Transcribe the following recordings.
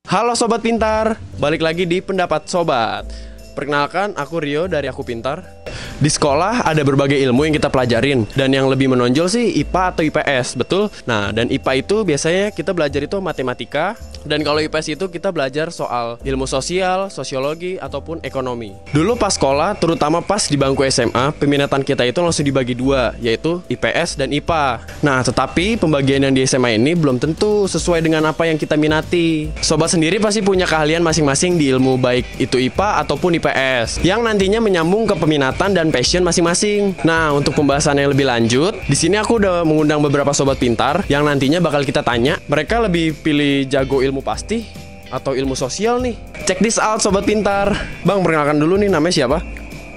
Halo Sobat Pintar, balik lagi di Pendapat Sobat. Perkenalkan, aku Rio dari Aku Pintar. Di sekolah ada berbagai ilmu yang kita pelajarin, dan yang lebih menonjol sih IPA atau IPS, betul? Nah, dan IPA itu biasanya kita belajar itu matematika, dan kalau IPS itu kita belajar soal ilmu sosial, sosiologi, ataupun ekonomi. Dulu pas sekolah, terutama pas di bangku SMA, peminatan kita itu langsung dibagi dua, yaitu IPS dan IPA. Nah, tetapi pembagian yang di SMA ini belum tentu sesuai dengan apa yang kita minati. Sobat sendiri pasti punya keahlian masing-masing di ilmu baik itu IPA ataupun IPS, yang nantinya menyambung ke peminatan dan passion masing-masing. Nah, untuk pembahasan yang lebih lanjut, di sini aku udah mengundang beberapa sobat pintar yang nantinya bakal kita tanya, mereka lebih pilih jago ilmu pasti atau ilmu sosial nih. Check this out sobat pintar. Bang, perkenalkan dulu nih, namanya siapa?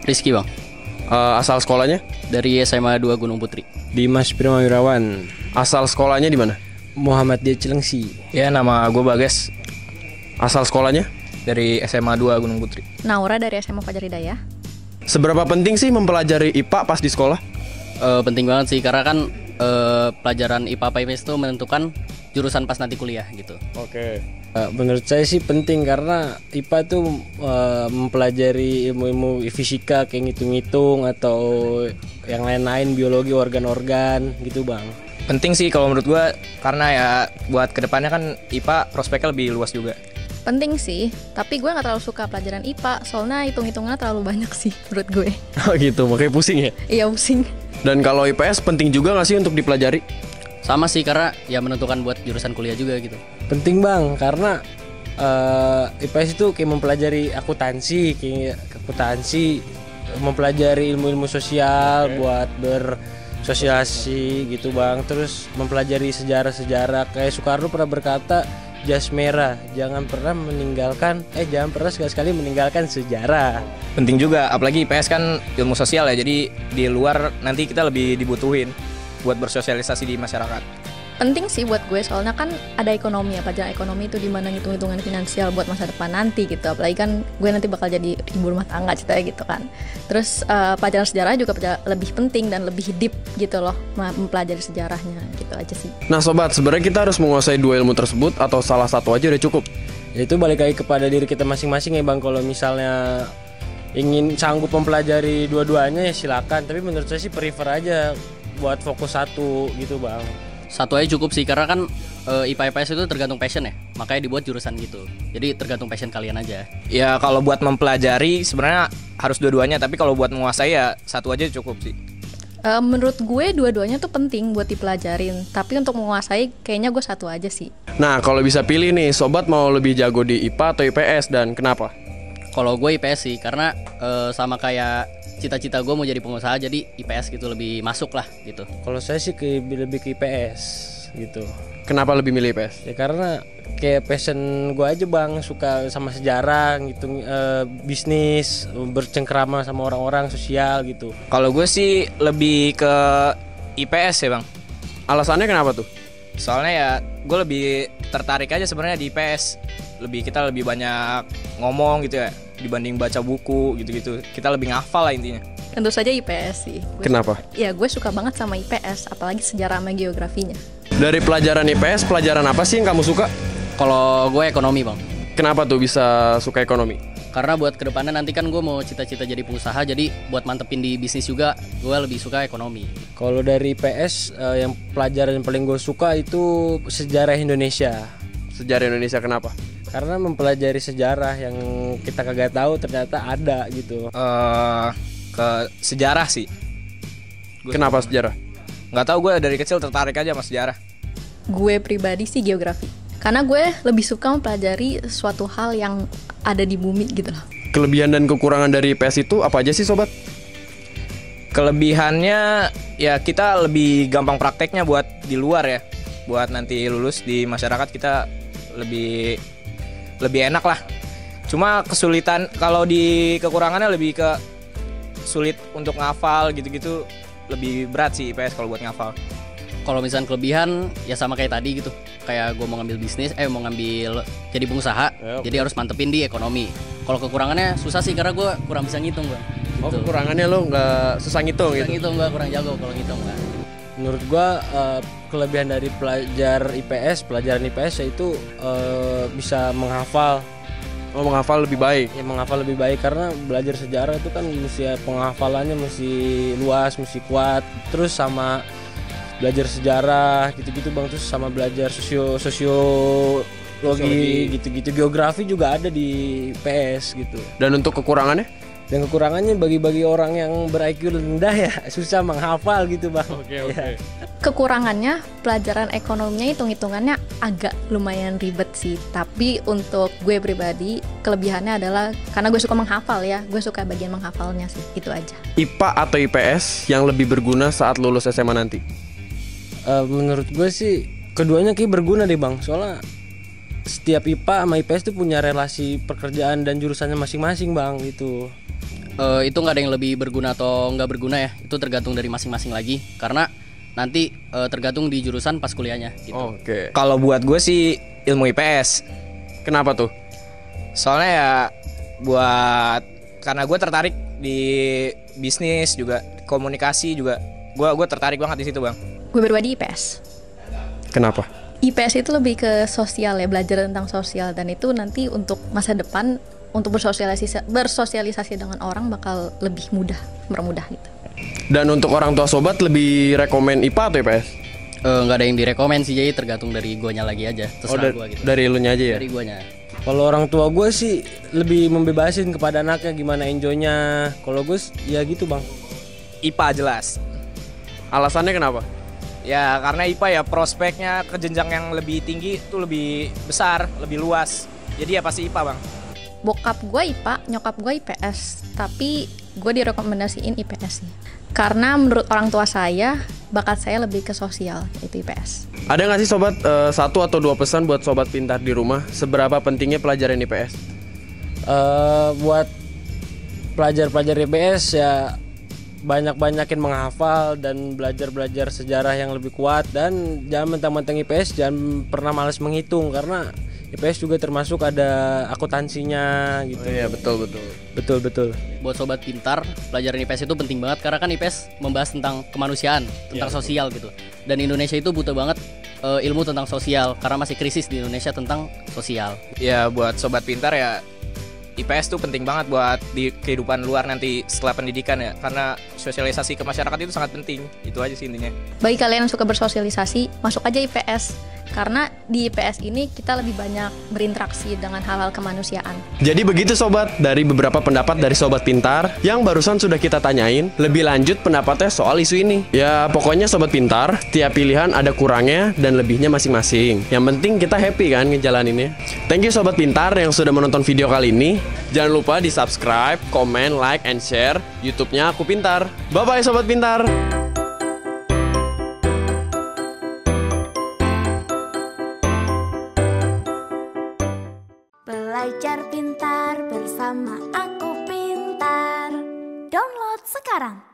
Rizky bang, Asal sekolahnya? dari SMA 2 Gunung Putri. Dimas Primawirawan. Asal sekolahnya di mana? Muhammadiyah Cilengsi. Ya, nama gue Bagas Asal sekolahnya? dari SMA 2 Gunung Putri. Naura dari SMA Fajar Hidayah. Seberapa penting sih mempelajari IPA pas di sekolah? Penting banget sih karena kan pelajaran IPA IPS itu menentukan jurusan pas nanti kuliah gitu. Oke. Menurut saya sih penting karena IPA tuh mempelajari ilmu-ilmu fisika kayak ngitung-ngitung atau yang lain-lain, biologi, organ-organ gitu bang. Penting sih kalau menurut gue, karena ya buat kedepannya kan IPA prospeknya lebih luas juga. Penting sih, tapi gue gak terlalu suka pelajaran IPA. Soalnya hitung-hitungannya terlalu banyak sih menurut gue. Oh gitu, makanya pusing ya? Iya pusing. Dan kalau IPS penting juga nggak sih untuk dipelajari? Sama sih karena ya menentukan buat jurusan kuliah juga gitu. Penting bang karena IPS itu kayak mempelajari akuntansi, mempelajari ilmu-ilmu sosial buat bersosialisasi gitu bang. Terus mempelajari sejarah-sejarah, kayak Soekarno pernah berkata, jas merah, jangan pernah sekali-sekali meninggalkan sejarah. Penting juga, apalagi IPS kan ilmu sosial ya, jadi di luar nanti kita lebih dibutuhin buat bersosialisasi di masyarakat. Penting sih buat gue, soalnya kan ada ekonomi ya, pelajaran ekonomi itu dimana ngitung-hitungan finansial buat masa depan nanti gitu. Apalagi kan gue nanti bakal jadi ibu rumah tangga ceritanya gitu kan. Terus pelajaran sejarah juga lebih penting dan lebih deep gitu loh, mempelajari sejarahnya gitu aja sih. Nah sobat, sebenarnya kita harus menguasai dua ilmu tersebut atau salah satu aja udah cukup? Ya itu balik lagi kepada diri kita masing-masing ya bang. Kalau misalnya ingin sanggup mempelajari dua-duanya ya silakan. Tapi menurut saya sih prefer aja buat fokus satu gitu bang. Satu aja cukup sih karena kan IPA IPS itu tergantung passion ya, makanya dibuat jurusan gitu. Jadi tergantung passion kalian aja. Ya kalau buat mempelajari sebenarnya harus dua-duanya, tapi kalau buat menguasai ya satu aja cukup sih. Menurut gue dua-duanya tuh penting buat dipelajarin, tapi untuk menguasai kayaknya gue satu aja sih. Nah kalau bisa pilih nih, sobat mau lebih jago di IPA atau IPS dan kenapa? Kalau gue IPS sih karena sama kayak cita-cita gue mau jadi pengusaha, jadi IPS gitu lebih masuk lah gitu. Kalau saya sih lebih ke IPS gitu. Kenapa lebih milih IPS? Ya karena kayak passion gue aja bang, suka sama sejarah gitu, bisnis, bercengkrama sama orang-orang sosial gitu. Kalau gue sih lebih ke IPS ya bang. Alasannya kenapa tuh? Soalnya ya gue lebih tertarik aja sebenarnya di IPS. Kita lebih banyak ngomong gitu ya dibanding baca buku gitu-gitu. Kita lebih ngafal lah intinya. Tentu saja IPS sih. Kenapa? Ya gue suka banget sama IPS, apalagi sejarah sama geografinya. Dari pelajaran IPS, pelajaran apa sih yang kamu suka? Kalau gue ekonomi bang. Kenapa tuh bisa suka ekonomi? Karena buat kedepannya nanti kan gue mau cita-cita jadi pengusaha, jadi buat mantepin di bisnis juga gue lebih suka ekonomi. Kalau dari IPS yang pelajaran yang paling gue suka itu sejarah Indonesia. Sejarah Indonesia kenapa? Karena mempelajari sejarah yang kita kagak tahu ternyata ada gitu. Ke sejarah sih. Kenapa sejarah? Nggak tahu, gue dari kecil tertarik aja sama sejarah. Gue pribadi sih geografi. Karena gue lebih suka mempelajari suatu hal yang ada di bumi gitu loh. Kelebihan dan kekurangan dari IPS itu apa aja sih sobat? Kelebihannya ya kita lebih gampang prakteknya buat di luar ya. Buat nanti lulus di masyarakat kita lebih enak lah. Cuma kesulitan kalau di kekurangannya lebih ke sulit untuk ngafal gitu-gitu, lebih berat sih IPS kalau buat ngafal. Kalau misalnya kelebihan ya sama kayak tadi gitu. Kayak gue mau ngambil bisnis, mau ngambil jadi pengusaha, jadi harus mantepin di ekonomi. Kalau kekurangannya susah sih karena gue kurang bisa ngitung bang. Oh, kekurangannya lo nggak susah ngitung gitu? Ngitung gue kurang jago kalau ngitung bang. Menurut gua kelebihan dari pelajaran IPS yaitu bisa menghafal. Oh, menghafal lebih baik. Ya, menghafal lebih baik karena belajar sejarah itu kan mesti penghafalannya mesti luas, mesti kuat. Terus sama belajar sejarah gitu-gitu Bang, terus sama belajar sosiologi gitu-gitu, geografi juga ada di PS gitu. Dan untuk kekurangannya? Dan kekurangannya bagi orang yang ber-IQ rendah ya susah menghafal gitu Bang. Oke. Ya. Kekurangannya pelajaran ekonominya hitung-hitungannya agak lumayan ribet sih. Tapi untuk gue pribadi kelebihannya adalah karena gue suka menghafal ya. Gue suka bagian menghafalnya sih, itu aja. IPA atau IPS yang lebih berguna saat lulus SMA nanti? Menurut gue sih keduanya kayak berguna deh Bang. Soalnya setiap IPA sama IPS tuh punya relasi pekerjaan dan jurusannya masing-masing Bang gitu. Itu nggak ada yang lebih berguna atau nggak berguna ya. Itu tergantung dari masing-masing lagi. Karena nanti tergantung di jurusan pas kuliahnya gitu. Oke. Kalau buat gue sih ilmu IPS. Kenapa tuh? Soalnya ya karena gue tertarik di bisnis juga, komunikasi juga. Gue tertarik banget di situ Bang. Gue pribadi IPS. Kenapa? IPS itu lebih ke sosial ya, belajar tentang sosial, dan itu nanti untuk masa depan untuk bersosialisasi dengan orang bakal lebih mempermudah gitu. Dan untuk orang tua sobat lebih rekomen IPA atau IPS? Nggak ada yang direkomend sih, jadi tergantung dari guanya lagi aja. Terserah gua gitu. Dari elunya aja ya? Dari guanya. Kalau orang tua gue sih lebih membebasin kepada anaknya gimana enjoynya. Kalau gue ya gitu Bang. IPA jelas. Alasannya kenapa? Ya karena IPA ya prospeknya ke jenjang yang lebih tinggi itu lebih besar, lebih luas. Jadi ya pasti IPA Bang. Bokap gue IPA, nyokap gue IPS, tapi gue direkomendasiin IPS sih. Karena menurut orang tua saya, bakat saya lebih ke sosial, itu IPS. Ada nggak sih sobat satu atau dua pesan buat sobat pintar di rumah? Seberapa pentingnya pelajaran IPS? Buat pelajar-pelajar IPS ya banyak-banyakin menghafal dan belajar sejarah yang lebih kuat, dan jangan mentang-mentang IPS jangan pernah malas menghitung karena IPS juga termasuk ada akuntansinya gitu. Oh iya, betul. Buat sobat pintar, pelajaran IPS itu penting banget karena kan IPS membahas tentang kemanusiaan, tentang sosial gitu. Dan Indonesia itu butuh banget ilmu tentang sosial karena masih krisis di Indonesia tentang sosial. Ya buat sobat pintar ya IPS tuh penting banget buat di kehidupan luar nanti setelah pendidikan ya, karena sosialisasi ke masyarakat itu sangat penting. Itu aja sih intinya. Bagi kalian yang suka bersosialisasi, masuk aja IPS. Karena di IPS ini kita lebih banyak berinteraksi dengan hal-hal kemanusiaan. Jadi begitu sobat, dari beberapa pendapat dari sobat pintar yang barusan sudah kita tanyain, lebih lanjut pendapatnya soal isu ini. Ya pokoknya sobat pintar, tiap pilihan ada kurangnya dan lebihnya masing-masing. Yang penting kita happy kan ngejalaninnya. Thank you sobat pintar yang sudah menonton video kali ini. Jangan lupa di subscribe, comment, like, and share YouTube-nya Aku Pintar. Bye-bye sobat pintar. Belajar pintar bersama Aku Pintar. Download sekarang.